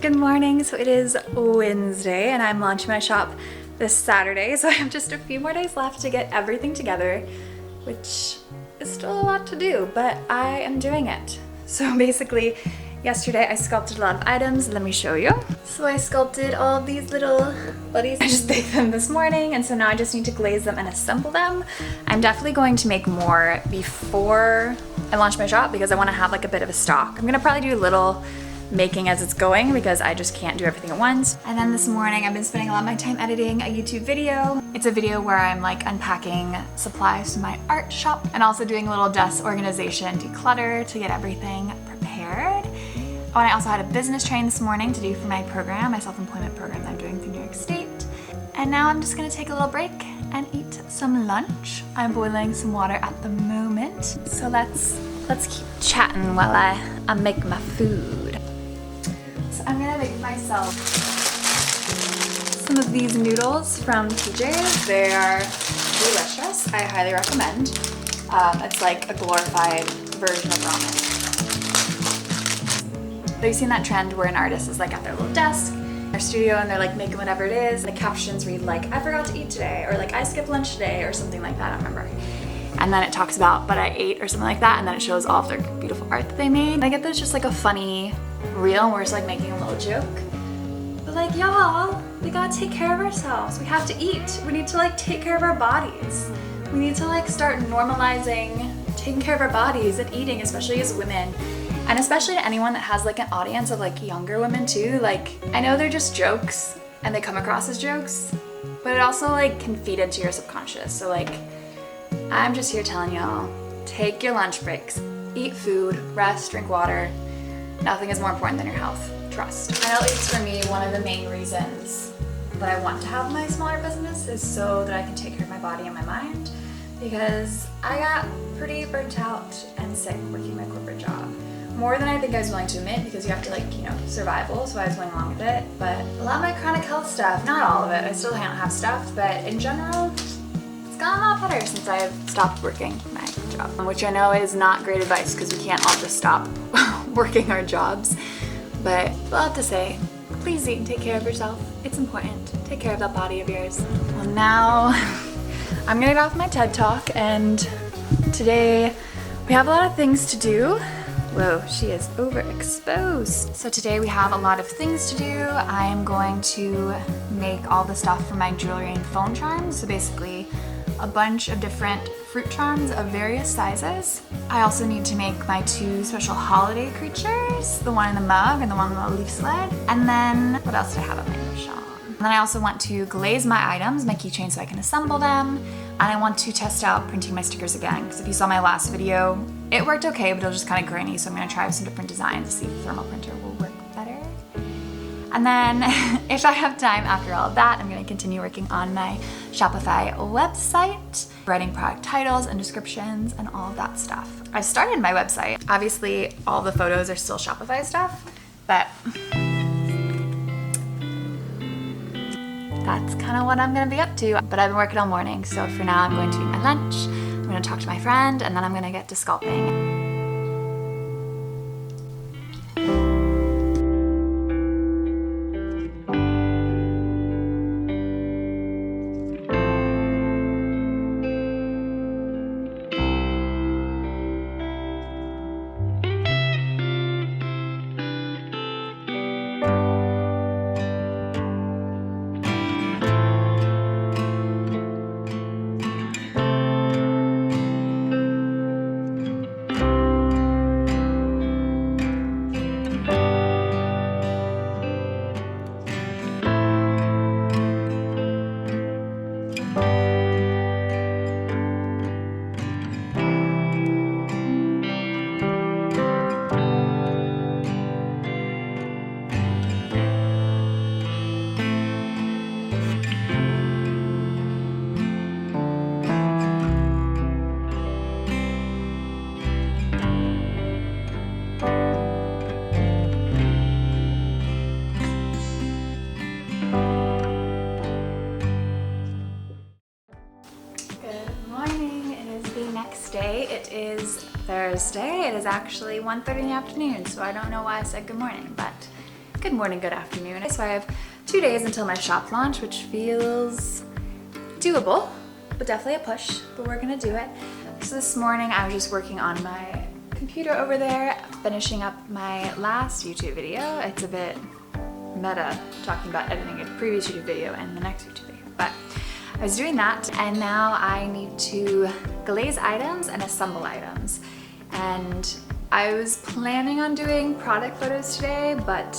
good morning. So it is Wednesday and I'm launching my shop this Saturday. So I have just a few more days left to get everything together, which is still a lot to do, but I am doing it. So basically, yesterday I sculpted a lot of items. Let me show you. So I sculpted all of these little buddies. I just baked them this morning, and so now I just need to glaze them and assemble them. I'm definitely going to make more before I launch my shop because I want to have like a bit of a stock. I'm gonna probably do a little making as it's going because I just can't do everything at once. And then this morning I've been spending a lot of my time editing a YouTube video. It's a video where I'm like unpacking supplies to my art shop and also doing a little desk organization, declutter to get everything prepared. Oh, and I also had a business training this morning to do for my program, my self-employment program that I'm doing through New York State. And now I'm just gonna take a little break and eat some lunch. I'm boiling some water at the moment. So let's keep chatting while I make my food. So I'm gonna make myself some of these noodles from TJ's. They are delicious. I highly recommend. It's like a glorified version of ramen. Have you seen that trend where an artist is like at their little desk, their studio, and they're like making whatever it is? The captions read like, I forgot to eat today, or like, I skipped lunch today, or something like that, I don't remember. And then it talks about, but I ate, or something like that, and then it shows all of their beautiful art that they made. I get that it's just like a funny reel where it's like making a little joke. But like, y'all, we gotta take care of ourselves. We have to eat. We need to like take care of our bodies. We need to like start normalizing taking care of our bodies and eating, especially as women. And especially to anyone that has like an audience of like younger women too. Like, I know they're just jokes and they come across as jokes, but it also like can feed into your subconscious. So like, I'm just here telling y'all, take your lunch breaks, eat food, rest, drink water. Nothing is more important than your health. Trust. And at least for me, one of the main reasons that I want to have my smaller business is so that I can take care of my body and my mind, because I got pretty burnt out and sick working my corporate job. More than I think I was willing to admit, because you have to like, you know, survival, so I was going along with it. But a lot of my chronic health stuff, not all of it, I still don't have stuff, but in general, it's gotten a lot better since I've stopped working my job, which I know is not great advice because we can't all just stop working our jobs. But we'll have to say, please eat and take care of yourself. It's important. Take care of that body of yours. Well, now I'm gonna get off my TED Talk, and today we have a lot of things to do. Whoa, she is overexposed. So today we have a lot of things to do. I am going to make all the stuff for my jewelry and phone charms. So basically a bunch of different fruit charms of various sizes. I also need to make my two special holiday creatures, the one in the mug and the one on the leaf sled. And then what else do I have on my shop? And then I also want to glaze my items, my keychains, so I can assemble them. And I want to test out printing my stickers again, because if you saw my last video, it worked okay, but it was just kind of grainy, so I'm gonna try some different designs to see if the thermal printer will work better. And then if I have time after all of that, I'm gonna continue working on my Shopify website, writing product titles and descriptions and all of that stuff. I started my website. Obviously, all the photos are still Shopify stuff, but that's kind of what I'm gonna be up to. But I've been working all morning, so for now I'm going to eat my lunch, I'm gonna talk to my friend, and then I'm gonna get to sculpting. Day. It is Thursday. It is actually 1:30 in the afternoon, so I don't know why I said good morning, but Good morning, good afternoon. So I have 2 days until my shop launch, which feels doable, but definitely a push, but we're gonna do it. So this morning I was just working on my computer over there, finishing up my last YouTube video. It's a bit meta talking about editing a previous YouTube video and the next YouTube video, but I was doing that, and now I need to glaze items and assemble items. And I was planning on doing product photos today, but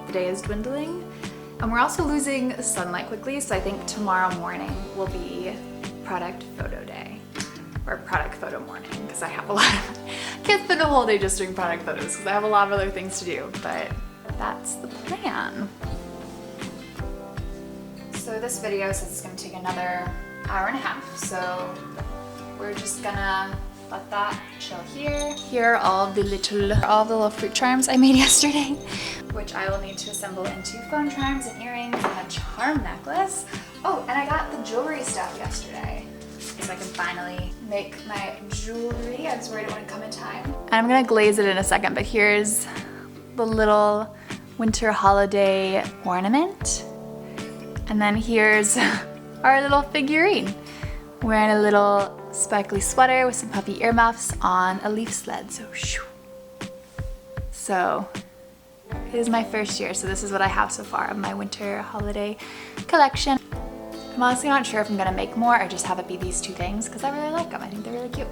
the day is dwindling. And we're also losing sunlight quickly, so I think tomorrow morning will be product photo day. Or product photo morning, because I have a lot of, I can't spend a whole day just doing product photos because I have a lot of other things to do, but that's the plan. So this video says it's gonna take another hour and a half, so we're just gonna let that chill here. Here are all the little fruit charms I made yesterday, which I will need to assemble into phone charms and earrings and a charm necklace. Oh, and I got the jewelry stuff yesterday, so I can finally make my jewelry. I was worried it wouldn't come in time. And I'm gonna glaze it in a second, but here's the little winter holiday ornament. And then here's our little figurine, wearing a little sparkly sweater with some puffy earmuffs on a leaf sled. So it is my first year, so this is what I have so far of my winter holiday collection. I'm honestly not sure if I'm gonna make more or just have it be these two things because I really like them. I think they're really cute.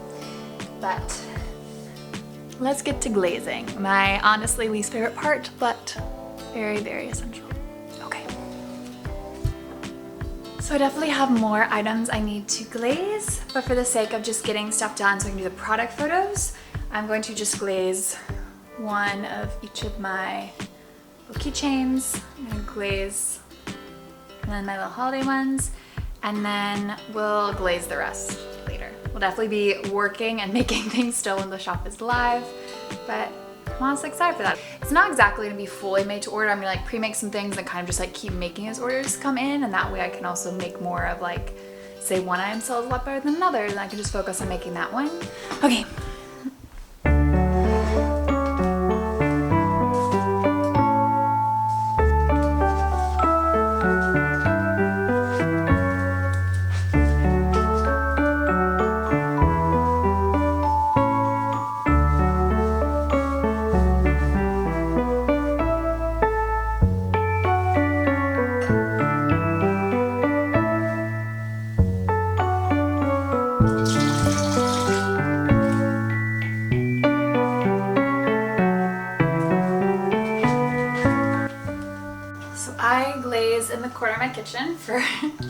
But let's get to glazing. My honestly least favorite part, but very, very essential. Okay. So I definitely have more items I need to glaze, but for the sake of just getting stuff done so I can do the product photos, I'm going to just glaze one of each of my little keychains. I'm gonna glaze and then my little holiday ones, and then we'll glaze the rest later. We'll definitely be working and making things still when the shop is live, but I'm honestly excited for that. It's not exactly gonna be fully made to order. I'm gonna like pre-make some things and kind of just like keep making as orders come in, and that way I can also make more of like, say one item sells a lot better than another, and I can just focus on making that one. Okay. In the corner of my kitchen for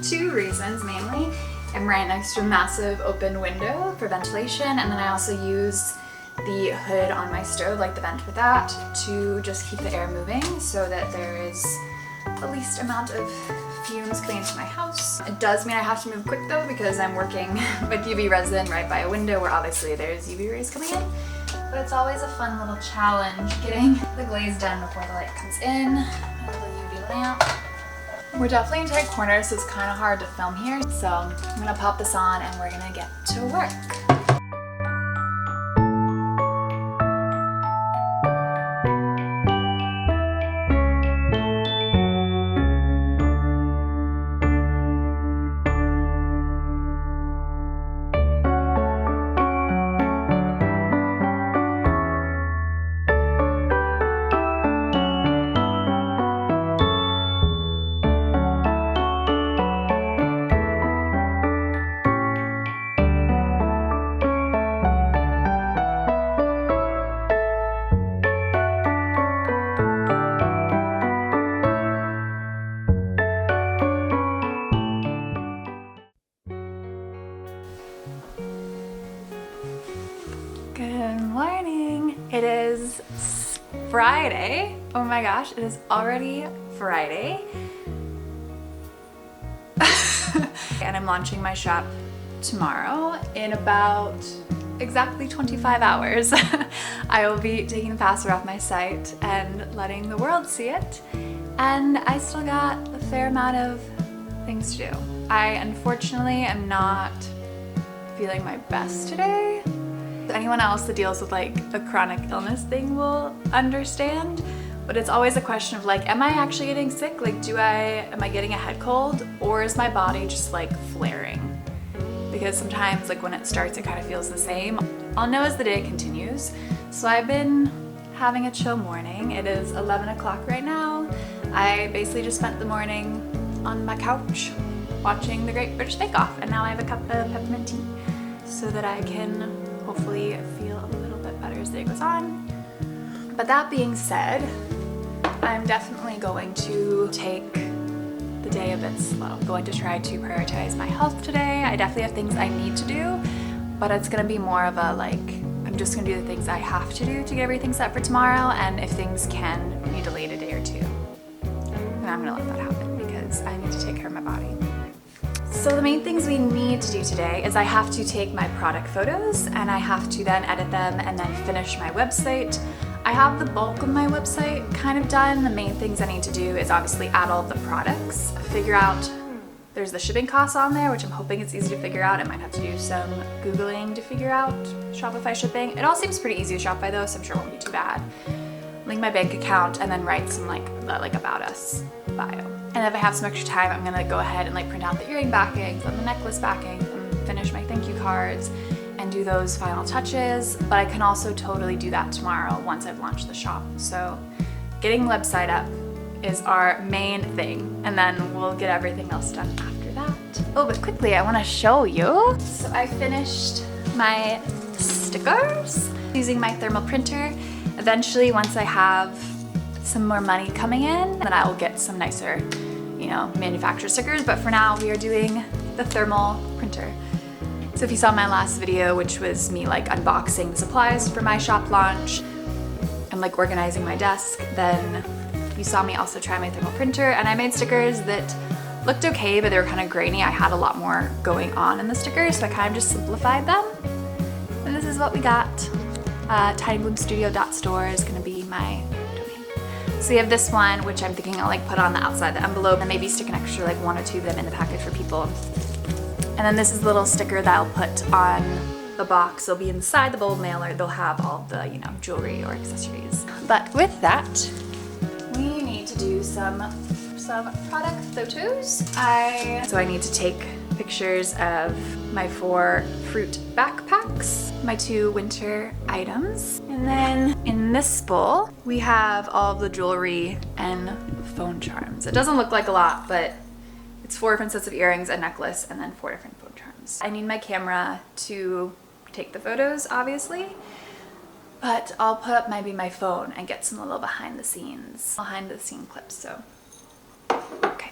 two reasons mainly. I'm right next to a massive open window for ventilation, and then I also use the hood on my stove, like the vent with that, to just keep the air moving so that there is the least amount of fumes coming into my house. It does mean I have to move quick though, because I'm working with UV resin right by a window where obviously there's UV rays coming in. But it's always a fun little challenge getting the glaze done before the light comes in. A little UV lamp. We're definitely in tight corners, so it's kind of hard to film here. So I'm gonna pop this on and we're gonna get to work. Good morning. It is Friday. Oh my gosh, it is already Friday. And I'm launching my shop tomorrow in about exactly 25 hours. I will be taking the password off my site and letting the world see it. And I still got a fair amount of things to do. I unfortunately am not feeling my best today. Anyone else that deals with like a chronic illness thing will understand, But it's always a question of like, am I actually getting sick? Like, am I getting a head cold, or is my body just like flaring? Because sometimes like when it starts, it kind of feels the same. I'll know as the day continues. So I've been having a chill morning. It is 11 o'clock right now. I basically just spent the morning on my couch watching the Great British Bake Off, and now I have a cup of peppermint tea so that I can hopefully feel a little bit better as the day goes on. But that being said, I'm definitely going to take the day a bit slow. I'm going to try to prioritize my health today. I definitely have things I need to do, but it's gonna be more of a like, I'm just gonna do the things I have to do to get everything set for tomorrow, and if things can be delayed a day or two, then I'm gonna let that happen because I need to take care of my body. So the main things we need to do today is I have to take my product photos, and I have to then edit them and then finish my website. I have the bulk of my website kind of done. The main things I need to do is obviously add all of the products, figure out, there's the shipping costs on there, which I'm hoping it's easy to figure out. I might have to do some Googling to figure out Shopify shipping. It all seems pretty easy with Shopify though, so I'm sure it won't be too bad. Link my bank account and then write some like about us bio. And if I have some extra time, I'm gonna go ahead and like print out the earring backings and the necklace backings and finish my thank you cards and do those final touches. But I can also totally do that tomorrow once I've launched the shop. So getting the website up is our main thing, and then we'll get everything else done after that. Oh, but quickly, I wanna show you. So I finished my stickers using my thermal printer. Eventually, once I have some more money coming in, then I will get some nicer, manufactured stickers. But for now, we are doing the thermal printer. So if you saw my last video, which was me like unboxing the supplies for my shop launch and like organizing my desk, then you saw me also try my thermal printer, and I made stickers that looked okay, but they were kind of grainy. I had a lot more going on in the stickers, so I kind of just simplified them. And this is what we got. tinybloomstudio.store is gonna be my domain. So you have this one, which I'm thinking I'll like put on the outside of the envelope and maybe stick an extra like 1 or 2 of them in the package for people. And then this is the little sticker that I'll put on the box. It'll be inside the bulb mailer. They'll have all the, jewelry or accessories. But with that, we need to do some product photos. So I need to take pictures of my 4 fruit backpacks, my 2 winter items. And then in this bowl, we have all of the jewelry and phone charms. It doesn't look like a lot, but it's 4 different sets of earrings, a necklace, and then 4 different phone charms. I need my camera to take the photos, obviously, but I'll put up maybe my phone and get some little behind the scene clips, so, okay.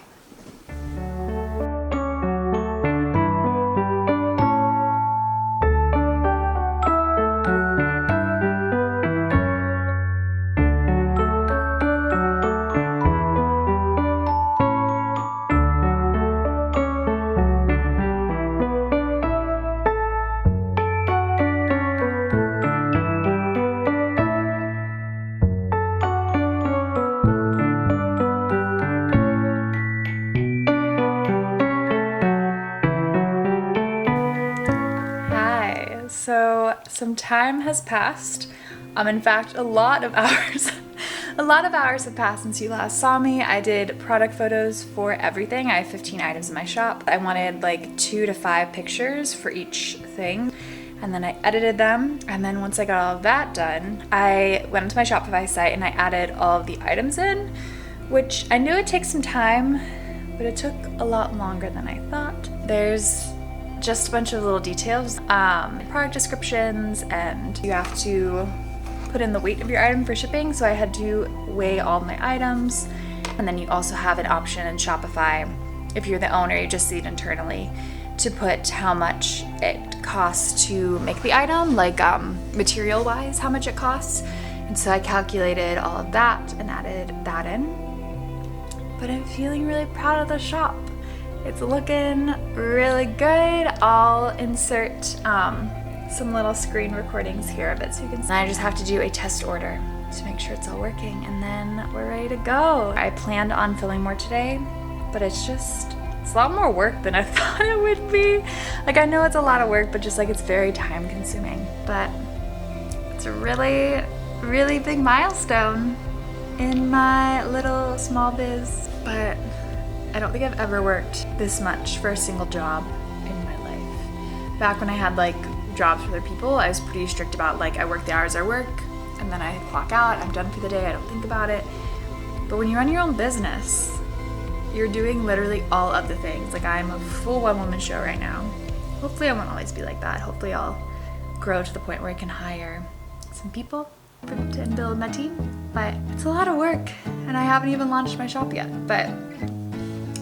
So some time has passed. In fact, a lot of hours have passed since you last saw me. I did product photos for everything. I have 15 items in my shop. I wanted like 2 to 5 pictures for each thing. And then I edited them. And then once I got all of that done, I went into my Shopify site and I added all of the items in, which I knew it'd take some time, but it took a lot longer than I thought. There's just a bunch of little details, product descriptions, and you have to put in the weight of your item for shipping. So I had to weigh all my items. And then you also have an option in Shopify, if you're the owner, you just see it internally, to put how much it costs to make the item, like material wise, how much it costs. And so I calculated all of that and added that in. But I'm feeling really proud of the shop. It's looking really good. I'll insert some little screen recordings here of it so you can see. I just have to do a test order to make sure it's all working, and then we're ready to go. I planned on filming more today, but it's a lot more work than I thought it would be. Like, I know it's a lot of work, but just like it's very time consuming. But it's a really, really big milestone. in my little small biz, but I don't think I've ever worked this much for a single job in my life. Back when I had like jobs for other people, I was pretty strict about like I work the hours I work and then I clock out, I'm done for the day, I don't think about it. But when you run your own business, you're doing literally all of the things. Like I'm a full one-woman show right now. Hopefully I won't always be like that. Hopefully I'll grow to the point where I can hire some people and build my team. But it's a lot of work and I haven't even launched my shop yet. But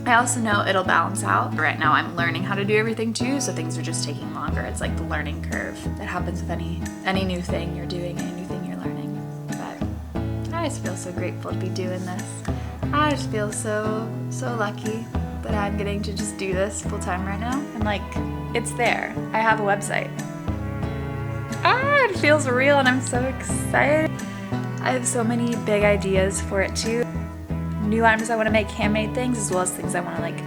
I also know it'll balance out. Right now I'm learning how to do everything too, so things are just taking longer. It's like the learning curve that happens with any new thing you're doing, any new thing you're learning. But I just feel so grateful to be doing this. I just feel so lucky that I'm getting to just do this full time right now. And like, it's there. I have a website. It feels real and I'm so excited. I have so many big ideas for it too. New items I want to make, handmade things, as well as things I want to like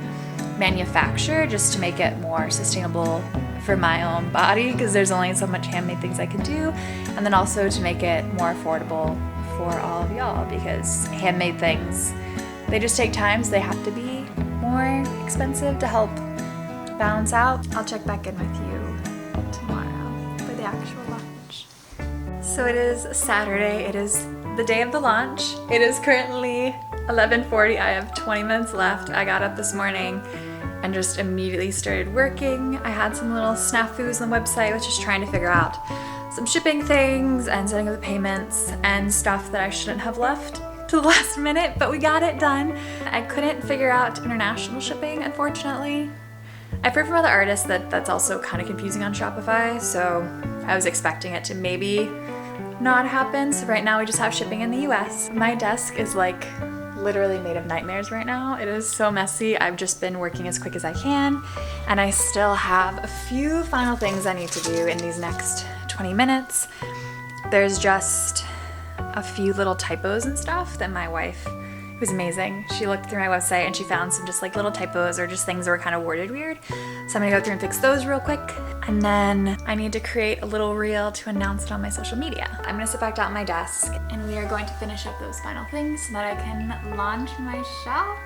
manufacture just to make it more sustainable for my own body, because there's only so much handmade things I can do. And then also to make it more affordable for all of y'all, because handmade things, they just take time, so they have to be more expensive to help balance out. I'll check back in with you tomorrow for the actual launch. So it is Saturday, it is the day of the launch. It is currently 11:40, I have 20 minutes left. I got up this morning and just immediately started working. I had some little snafus on the website, which is trying to figure out some shipping things and setting up the payments and stuff that I shouldn't have left to the last minute, but we got it done. I couldn't figure out international shipping, unfortunately. I've heard from other artists that that's also kind of confusing on Shopify, so I was expecting it to maybe not happen. So right now we just have shipping in the US. My desk is like literally made of nightmares right now. It is so messy. I've just been working as quick as I can, and I still have a few final things I need to do in these next 20 minutes. There's just a few little typos and stuff that my wife, who's amazing, she looked through my website and she found some just like little typos or just things that were kind of worded weird. So I'm gonna go through and fix those real quick. And then I need to create a little reel to announce it on my social media. I'm gonna sit back down at my desk and we are going to finish up those final things so that I can launch my shop.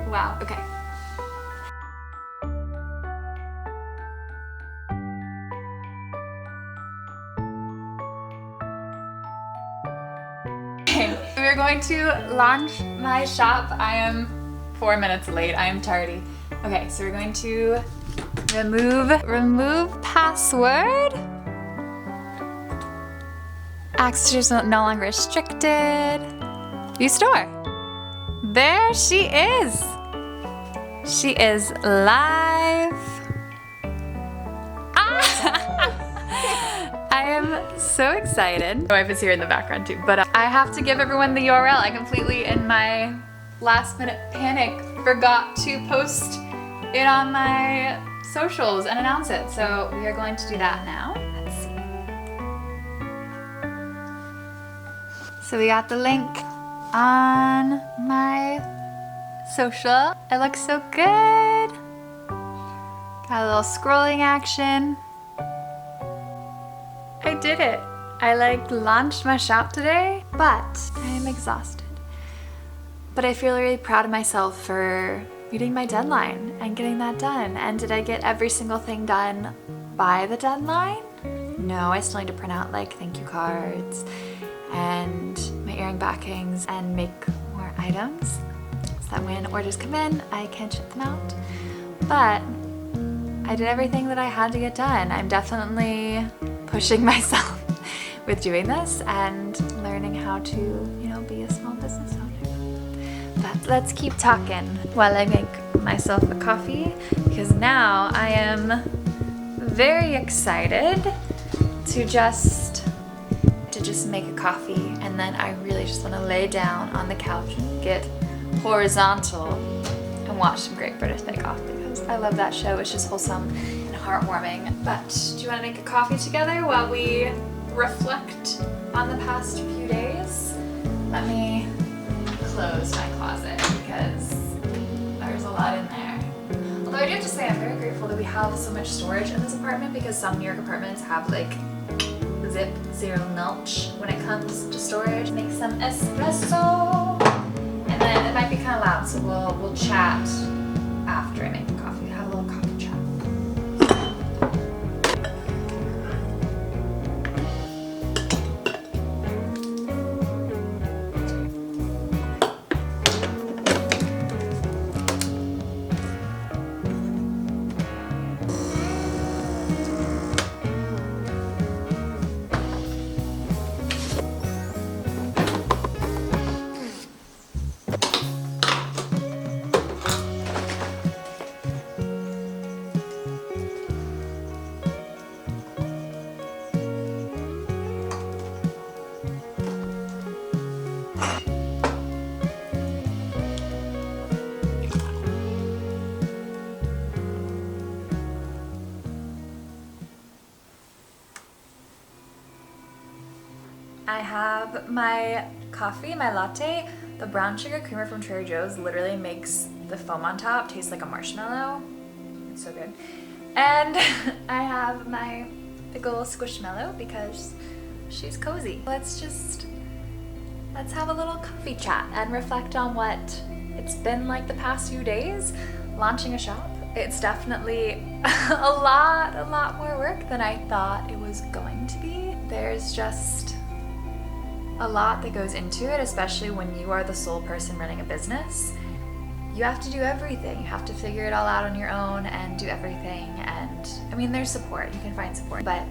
Wow, okay. We're going to launch my shop. I am 4 minutes late. I am tardy. Okay, so we're going to remove password. Access no longer restricted. View store. There she is. She is live. I am so excited. My wife is here in the background too, but I have to give everyone the URL. I completely, in my last minute panic, forgot to post it on my socials and announce it. So we are going to do that now. Let's see. So we got the link on my social. It looks so good. Got a little scrolling action. I did it. I launched my shop today, but I am exhausted. But I feel really proud of myself for meeting my deadline and getting that done. And did I get every single thing done by the deadline? No, I still need to print out thank you cards and my earring backings and make more items so that when orders come in, I can ship them out. But I did everything that I had to get done. I'm definitely pushing myself with doing this and learning how to, be a small business owner. But let's keep talking while I make myself a coffee, because now I am very excited to just make a coffee, and then I really just want to lay down on the couch and get horizontal and watch some Great British Bake Off, because I love that show. It's just wholesome and heartwarming. But do you want to make a coffee together while we reflect on the past few days? Let me close my closet because there's a lot in there. Although I do have to say I'm very grateful that we have so much storage in this apartment, because some New York apartments have zip, zero mulch when it comes to storage. Make some espresso. And then it might be kind of loud, so we'll chat after I make the coffee. Have a little coffee chat. I have my coffee, my latte. The brown sugar creamer from Trader Joe's literally makes the foam on top taste like a marshmallow. It's so good. And I have my big ol' squishmallow because she's cozy. Let's have a little coffee chat and reflect on what it's been like the past few days launching a shop. It's definitely a lot more work than I thought it was going to be. There's just a lot that goes into it, especially when you are the sole person running a business. You have to do everything. You have to figure it all out on your own and do everything. And I mean, there's support. You can find support. But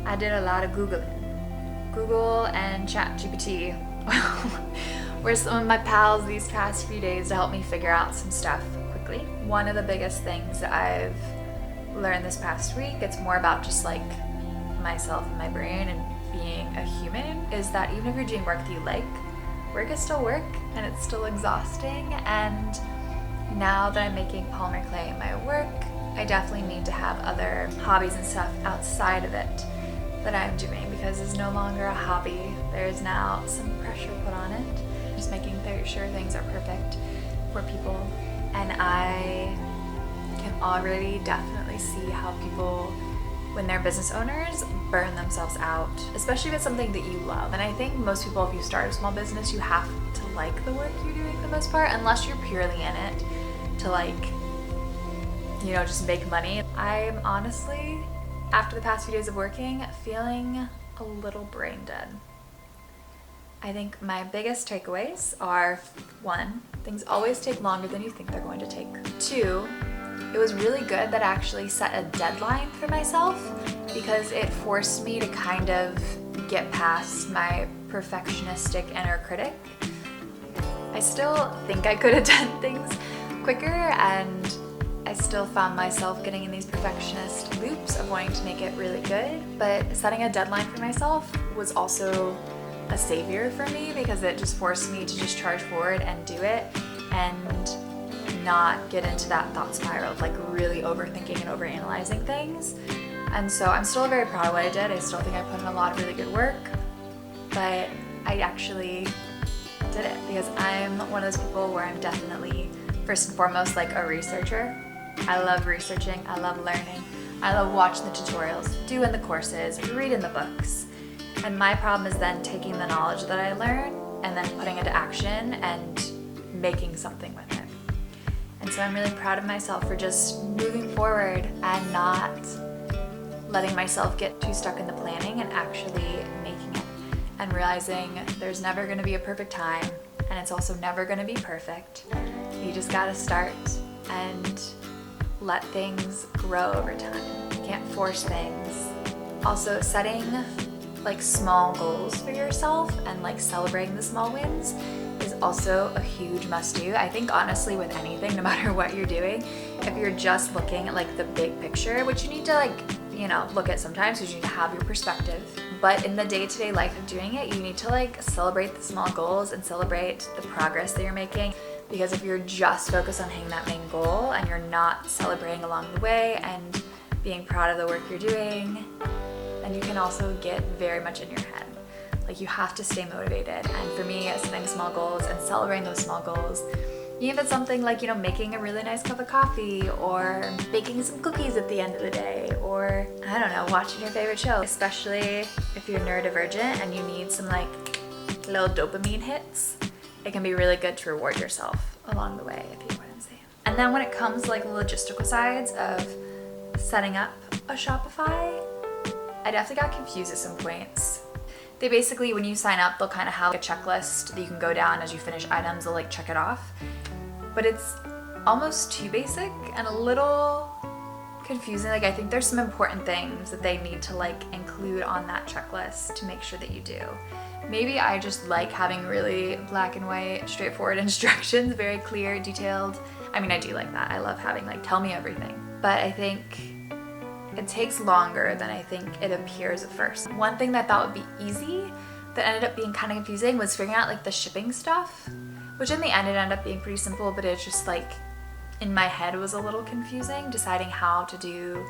I did a lot of Googling. Google and ChatGPT were some of my pals these past few days to help me figure out some stuff quickly. One of the biggest things that I've learned this past week, it's more about just like myself and my brain and being a human, is that even if you're doing work that you like, work is still work and it's still exhausting. And now that I'm making polymer clay my work, I definitely need to have other hobbies and stuff outside of it that I'm doing, because it's no longer a hobby. There's now some pressure put on it. Just making sure things are perfect for people. And I can already definitely see how people, when they're business owners, burn themselves out, especially if it's something that you love. And I think most people, if you start a small business, you have to like the work you're doing for the most part, unless you're purely in it to like, you know, just make money. I'm honestly, after the past few days of working, feeling a little brain dead. I think my biggest takeaways are: 1, things always take longer than you think they're going to take. 2, it was really good that I actually set a deadline for myself, because it forced me to kind of get past my perfectionistic inner critic. I still think I could have done things quicker, and I still found myself getting in these perfectionist loops of wanting to make it really good. But setting a deadline for myself was also a savior for me, because it just forced me to just charge forward and do it and not get into that thought spiral of like really overthinking and overanalyzing things. And so I'm still very proud of what I did. I still think I put in a lot of really good work, but I actually did it because I'm one of those people where I'm definitely first and foremost like a researcher. I love researching, I love learning, I love watching the tutorials, doing the courses, reading the books. And my problem is then taking the knowledge that I learn and then putting it into action and making something with it. And so I'm really proud of myself for just moving forward and not letting myself get too stuck in the planning and actually making it, and realizing there's never going to be a perfect time, and it's also never going to be perfect. You just got to start and let things grow over time. You can't force things. Also, setting like small goals for yourself and like celebrating the small wins is also a huge must do. I think honestly with anything, no matter what you're doing, if you're just looking at like the big picture, which you need to like, you know, look at sometimes because you need to have your perspective. But in the day-to-day life of doing it, you need to like celebrate the small goals and celebrate the progress that you're making. Because if you're just focused on hitting that main goal and you're not celebrating along the way and being proud of the work you're doing, then you can also get very much in your head. Like you have to stay motivated. And for me, setting small goals and celebrating those small goals Even if it's something like, you know, making a really nice cup of coffee or baking some cookies at the end of the day, or I don't know, watching your favorite show, especially if you're neurodivergent and you need some like little dopamine hits. It can be really good to reward yourself along the way, if you know what I'm saying. And then when it comes to like the logistical sides of setting up a Shopify, I definitely got confused at some points. They basically, when you sign up, they'll kind of have a checklist that you can go down as you finish items, they'll like check it off. But it's almost too basic and a little confusing. Like I think there's some important things that they need to like include on that checklist to make sure that you do. Maybe I just like having really black and white, straightforward instructions, very clear, detailed. I mean, I do like that. I love having like, tell me everything. But I think it takes longer than I think it appears at first. One thing that I thought would be easy that ended up being kind of confusing was figuring out like the shipping stuff, which in the end it ended up being pretty simple, but it's just like in my head was a little confusing, deciding how to do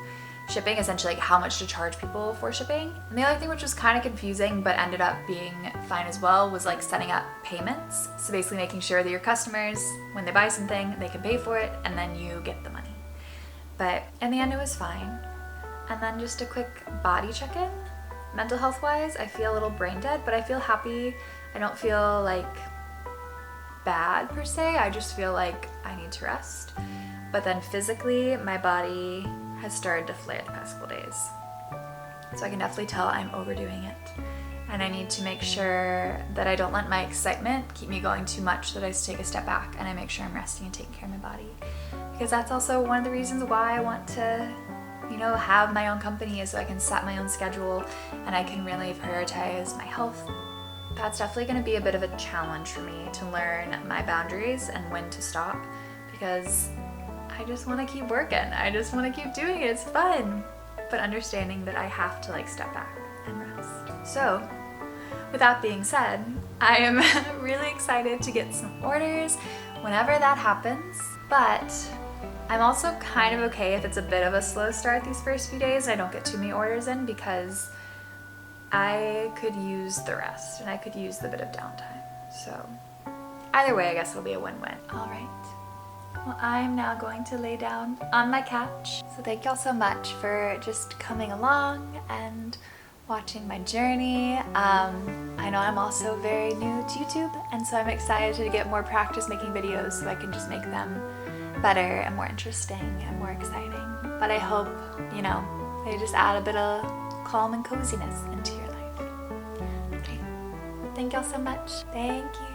shipping, essentially like how much to charge people for shipping. And the other thing which was kind of confusing but ended up being fine as well was like setting up payments. So basically making sure that your customers, when they buy something, they can pay for it and then you get the money. But in the end it was fine. And then just a quick body check-in. Mental health wise, I feel a little brain dead, but I feel happy. I don't feel like bad per se. I just feel like I need to rest. But then physically, my body has started to flare the past couple days. So I can definitely tell I'm overdoing it. And I need to make sure that I don't let my excitement keep me going too much, that I just take a step back and I make sure I'm resting and taking care of my body. Because that's also one of the reasons why I want to, you know, have my own company, is so I can set my own schedule and I can really prioritize my health. That's definitely going to be a bit of a challenge for me to learn my boundaries and when to stop, because I just want to keep working. I just want to keep doing it. It's fun. But understanding that I have to like step back and rest. So with that being said, I am really excited to get some orders whenever that happens, but I'm also kind of okay if it's a bit of a slow start these first few days and I don't get too many orders in, because I could use the rest and I could use the bit of downtime. So either way, I guess it'll be a win-win. All right. Well, I'm now going to lay down on my couch. So thank y'all so much for just coming along and watching my journey. I know I'm also very new to YouTube, and so I'm excited to get more practice making videos so I can just make them better and more interesting and more exciting. But I hope, you know, they just add a bit of calm and coziness into your life. Okay. Thank y'all so much. Thank you.